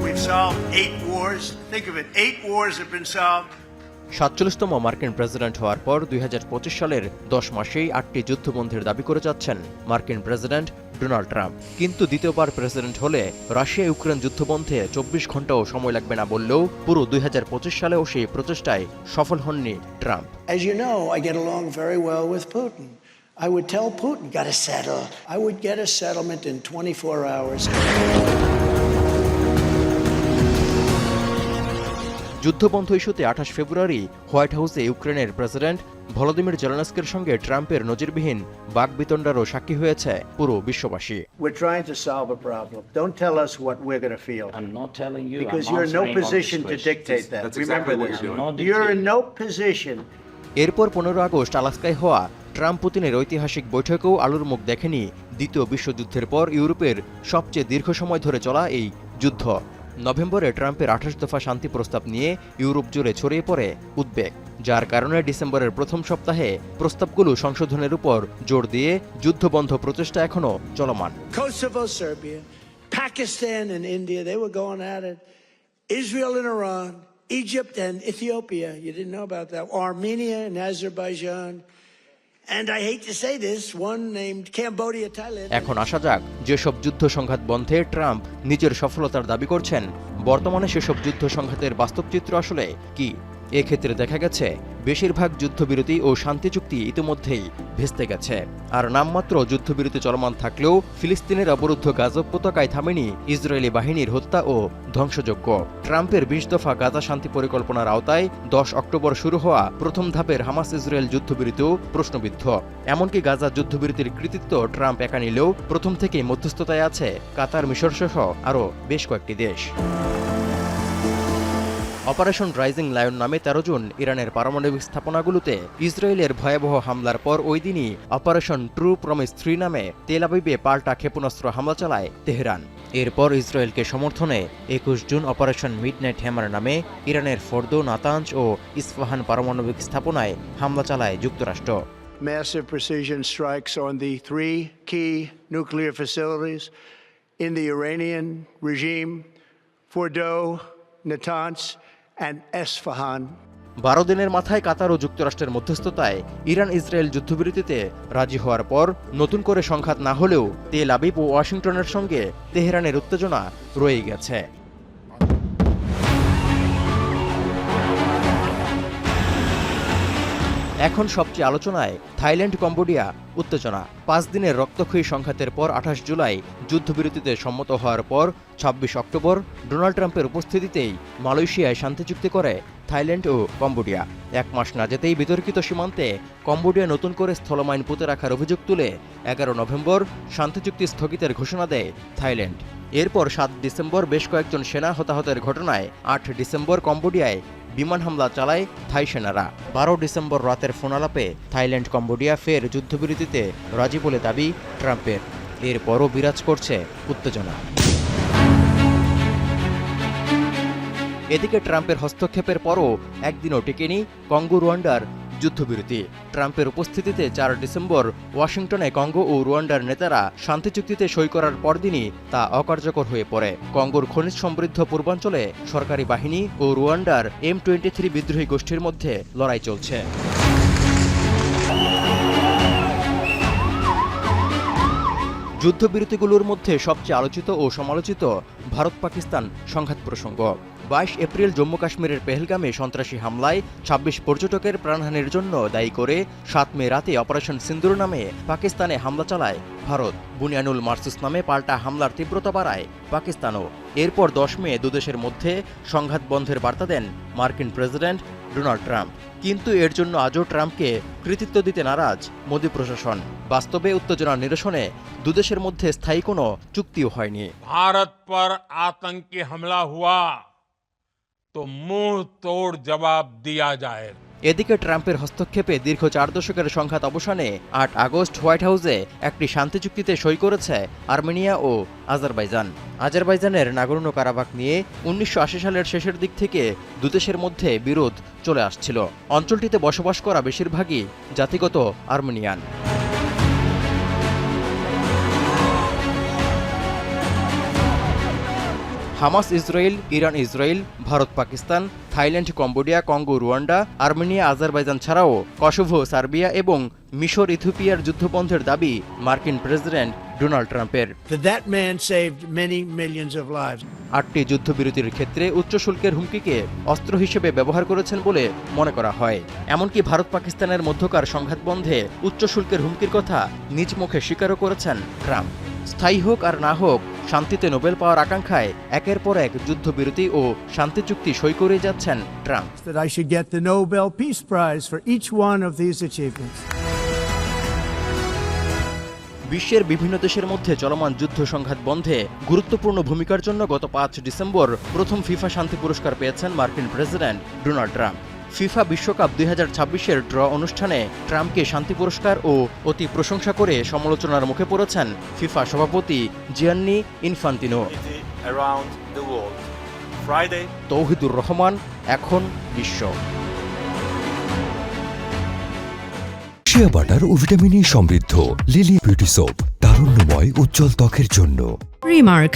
We've solved 8 wars. Think of it, 8 wars have been solved. 47তম মার্কিন president হওয়ার পর 2025 সালের 10 মাসেই 8টি যুদ্ধবন্ধের দাবি করে যাচ্ছেন মার্কিন প্রেসিডেন্ট ডোনাল্ড ট্রাম্প। কিন্তু দ্বিতীয়বার প্রেসিডেন্ট হলে রাশিয়া ইউক্রেন যুদ্ধবন্ধে 24 ঘন্টাও সময় লাগবে না বললেও পুরো 2025 সালেও সেই প্রচেষ্টায় সফল হননি Trump. As you know, I get along very well with Putin. I would tell Putin, gotta settle. I would get a settlement in 24 hours. যুদ্ধবন্ধ ইস্যুতে 28 ফেব্রুয়ারি হোয়াইট হাউসে ইউক্রেনের প্রেসিডেন্ট ভলোদিমির জেলেনস্কির সঙ্গে ট্রাম্পের নজিরবিহীন বাকবিতণ্ডারও সাক্ষী হয়েছে পুরো বিশ্ববাসী। We're trying to solve a problem. Don't tell us what we're going to feel. I'm not telling you. Because I'm you're in no answering on position this to question. dictate that. That's Remember exactly what this. you're doing. You're in no position. এরপর 15 August আলাস্কায় হওয়া Trump পুতিনের ঐতিহাসিক বৈঠকেও আলোর মুখ দেখেনি দ্বিতীয় বিশ্বযুদ্ধের পর ইউরোপের সবচেয়ে দীর্ঘ সময় ধরে চলা এই যুদ্ধ। নভেম্বরে ট্রাম্পের 28 দফা শান্তি প্রস্তাব নিয়ে ইউরোপ জুড়ে ছড়িয়ে পড়ে উদ্বেগ, যার কারণে ডিসেম্বরের প্রথম সপ্তাহে প্রস্তাবগুলো সংশোধনের উপর জোর দিয়ে যুদ্ধবন্ধ প্রচেষ্টা এখনো চলমান। Kosovo, Serbia, Pakistan and India, they were going at it. Israel and Iran, Egypt and Ethiopia, you didn't know about that. Armenia and Azerbaijan. And I hate to say this, one named Cambodia, Thailand. এখন আসা যাক, যেসব যুদ্ধ সংঘাত বন্ধে Trump নিজের সফলতার দাবি করছেন, বর্তমানে সেসব যুদ্ধ সংঘাতের বাস্তব চিত্র আসলে কি। এক্ষেত্রে দেখা গেছে বেশিরভাগ যুদ্ধবিরতি ও শান্তি চুক্তি ইতিমধ্যেই ভেস্তে গেছে, আর নামমাত্র যুদ্ধবিরতি চলমান থাকলেও ফিলিস্তিনের অবরুদ্ধ গাজা উপত্যকায় থামেনি ইসরায়েলি বাহিনীর হত্যা ও ধ্বংসযজ্ঞ। ট্রাম্পের 20 দফা গাজা শান্তি পরিকল্পনার আওতায় 10 অক্টোবর শুরু হওয়া প্রথম ধাপের হামাস ইসরায়েল যুদ্ধবিরতিও প্রশ্নবিদ্ধ। এমনকি গাজা যুদ্ধবিরতির কৃতিত্ব ট্রাম্প একা নিলেও প্রথম থেকেই মধ্যস্থতায় আছে কাতার, মিশর সহ আরও বেশ কয়েকটি দেশ। অপারেশন রাইজিং লায়ন নামে 13 জুন ইরানের পারমাণবিক স্থাপনাগুলোতে ইসরায়েলের ভয়াবহ হামলার পর ওই দিনই অপারেশন ট্রু প্রমিস 3 নামে তেল আবিবে পাল্টা ক্ষেপণাস্ত্র হামলা চালায় তেহরান। এরপর ইসরায়েলকে সমর্থনে 21 জুন অপারেশন মিডনাইট হ্যামার নামে ইরানের ফর্দো, নাতাঞ্জ ও ইস্পাহান পারমাণবিক স্থাপনায় হামলা চালায় যুক্তরাষ্ট্র। Massive precision strikes on the 3 key nuclear facilities in the Iranian regime, Fordo, Natanz, and Esfahan. 12 দিনের মাথায় কাতার ও যুক্তরাষ্ট্রের মধ্যস্থতায় ইরান ইসরায়েল যুদ্ধবিরতিতে রাজি হওয়ার পর নতুন করে সংঘাত না হলেও তেল আবিব ও ওয়াশিংটনের সঙ্গে তেহরানের উত্তেজনা রয়ে গেছে। এখন সবচেয়ে আলোচনায় থাইল্যান্ড কম্বোডিয়া উত্তেজনা। 5 দিনের রক্তক্ষয়ী সংঘাতের পর 28 জুলাই যুদ্ধবিরতিতে সম্মত হওয়ার পর 26 অক্টোবর ডোনাল্ড ট্রাম্পের উপস্থিতিতেই মালয়েশিয়ায় শান্তি চুক্তি করে থাইল্যান্ড ও কম্বোডিয়া। 1 মাস না যেতেই বিতর্কিত সীমান্তে কম্বোডিয়া নতুন করে স্থলমাইন পুঁতে রাখার অভিযোগ তুলে 11 নভেম্বর শান্তি চুক্তি স্থগিতের ঘোষণা দেয় থাইল্যান্ড। এরপর 7 ডিসেম্বর বেশ কয়েকজন সেনা হতাহতের ঘটনায় 8 ডিসেম্বর কম্বোডিয়ায় বিমান হামলা চালায় থাই সেনারা। 12 ডিসেম্বর রাতের ফোনালাপে থাইল্যান্ড কম্বোডিয়া ফের যুদ্ধবিরতিতে রাজি বলে দাবি ট্রাম্পের। এরপরও বিরাজ করছে উত্তেজনা। এদিকে ট্রাম্পের হস্তক্ষেপের পরও একদিনও টেকেনি কঙ্গো রুয়ান্ডার যুদ্ধবিরতি। ট্রাম্পের উপস্থিতিতে 4 ডিসেম্বর ওয়াশিংটনে কঙ্গো ও রুয়ান্ডার নেতারা শান্তি চুক্তিতে সই করার পরদিনই তা অকার্যকর হয়ে পড়ে। কঙ্গোর খনিজ সমৃদ্ধ পূর্বাঞ্চলে সরকারি বাহিনী ও রুয়ান্ডার M23 বিদ্রোহী গোষ্ঠীর মধ্যে লড়াই চলছে। যুদ্ধবিরতিগুলোর মধ্যে সবচেয়ে আলোচিত ও সমালোচিত ভারত পাকিস্তান সংঘাত প্রসঙ্গ। 22 এপ্রিল জম্মু কাশ্মীরের পেহেলগামে সন্ত্রাসী হামলায় 26 পর্যটকের প্রাণহানির জন্য দায়ী করে 7 মে রাতে অপারেশন সিন্দুর নামে পাকিস্তানে হামলা চালায় ভারত। বুনিয়ানুল মারসুস নামে পাল্টা হামলার তীব্রতা বাড়ায় পাকিস্তানও। এরপর 10 মে দুদেশের মধ্যে সংঘাত বন্ধের বার্তা দেন মার্কিন প্রেসিডেন্ট ডোনাল্ড ট্রাম্প। কিন্তু এর জন্য আজও ট্রাম্পকে কৃতিত্ব দিতে নারাজ মোদি প্রশাসন। বাস্তবে উত্তেজনা নিরসনে দুদেশের মধ্যে স্থায়ী কোনো চুক্তিও হয়নি। भारत पर आतंकी हमला हुआ तो मुंह तोड़ जवाब दिया जाएगा। এদিকে ট্রাম্পের হস্তক্ষেপে দীর্ঘ 4 দশকের সংঘাত অবসানে 8 আগস্ট হোয়াইট হাউসে একটি শান্তি চুক্তিতে সই করেছে আর্মেনিয়া ও আজারবাইজান। আজারবাইজানের নাগোর্নো কারাবাখ নিয়ে 1980 সালের শেষের দিক থেকে দুদেশের মধ্যে বিরোধ চলে আসছিল। অঞ্চলটিতে বসবাস করা বেশিরভাগই জাতিগত Armenian. Hamas Israel, Iran Israel, Bharat Pakistan, Thailand Cambodia, Congo Rwanda, Armenia Azerbaijan ছাড়াও কসোভো সার্বিয়া এবং মিশর ইথিওপিয়ার যুদ্ধবন্ধের দাবি মার্কিন প্রেসিডেন্ট ডোনাল্ড ট্রাম্পের। That man saved many millions of lives. 8টি যুদ্ধবিরতির ক্ষেত্রে উচ্চ শুল্কের হুমকিকে অস্ত্র হিসেবে ব্যবহার করেছেন বলে মনে করা হয়। এমনকি ভারত পাকিস্তানের মধ্যকার সংঘাত বন্ধে উচ্চ শুল্কের হুমকির কথা নিজ মুখে স্বীকারও করেছেন ট্রাম্প। স্থায়ী হোক আর না হোক, শান্তিতে নোবেল পাওয়ার আকাঙ্ক্ষায় একের পর এক যুদ্ধবিরতি ও শান্তি চুক্তি সই করে যাচ্ছেন Trump. That I should get the Nobel Peace Prize for each one of these achievements. বিশ্বের বিভিন্ন দেশের মধ্যে চলমান যুদ্ধ সংঘাত বন্ধে গুরুত্বপূর্ণ ভূমিকার জন্য গত 5 ডিসেম্বর প্রথম ফিফা শান্তি পুরস্কার পেয়েছেন মার্কিন প্রেসিডেন্ট ডোনাল্ড ট্রাম্প। ফিফা বিশ্বকাপ 2026-এর ড্র অনুষ্ঠানে ট্রাম্পকে শান্তি পুরস্কার ও অতি প্রশংসা করে সমালোচনার মুখে পড়েছেন ফিফা সভাপতি জিয়ান্নি ইনফান্তিনো। তৌহিদুর রহমান, এখন বিশ্ব। শিয়া বাটার ও ভিটামিন ই সমৃদ্ধ লিলি বিউটি সোপ, তারুণ্যময় উজ্জ্বল ত্বকের জন্য। Remark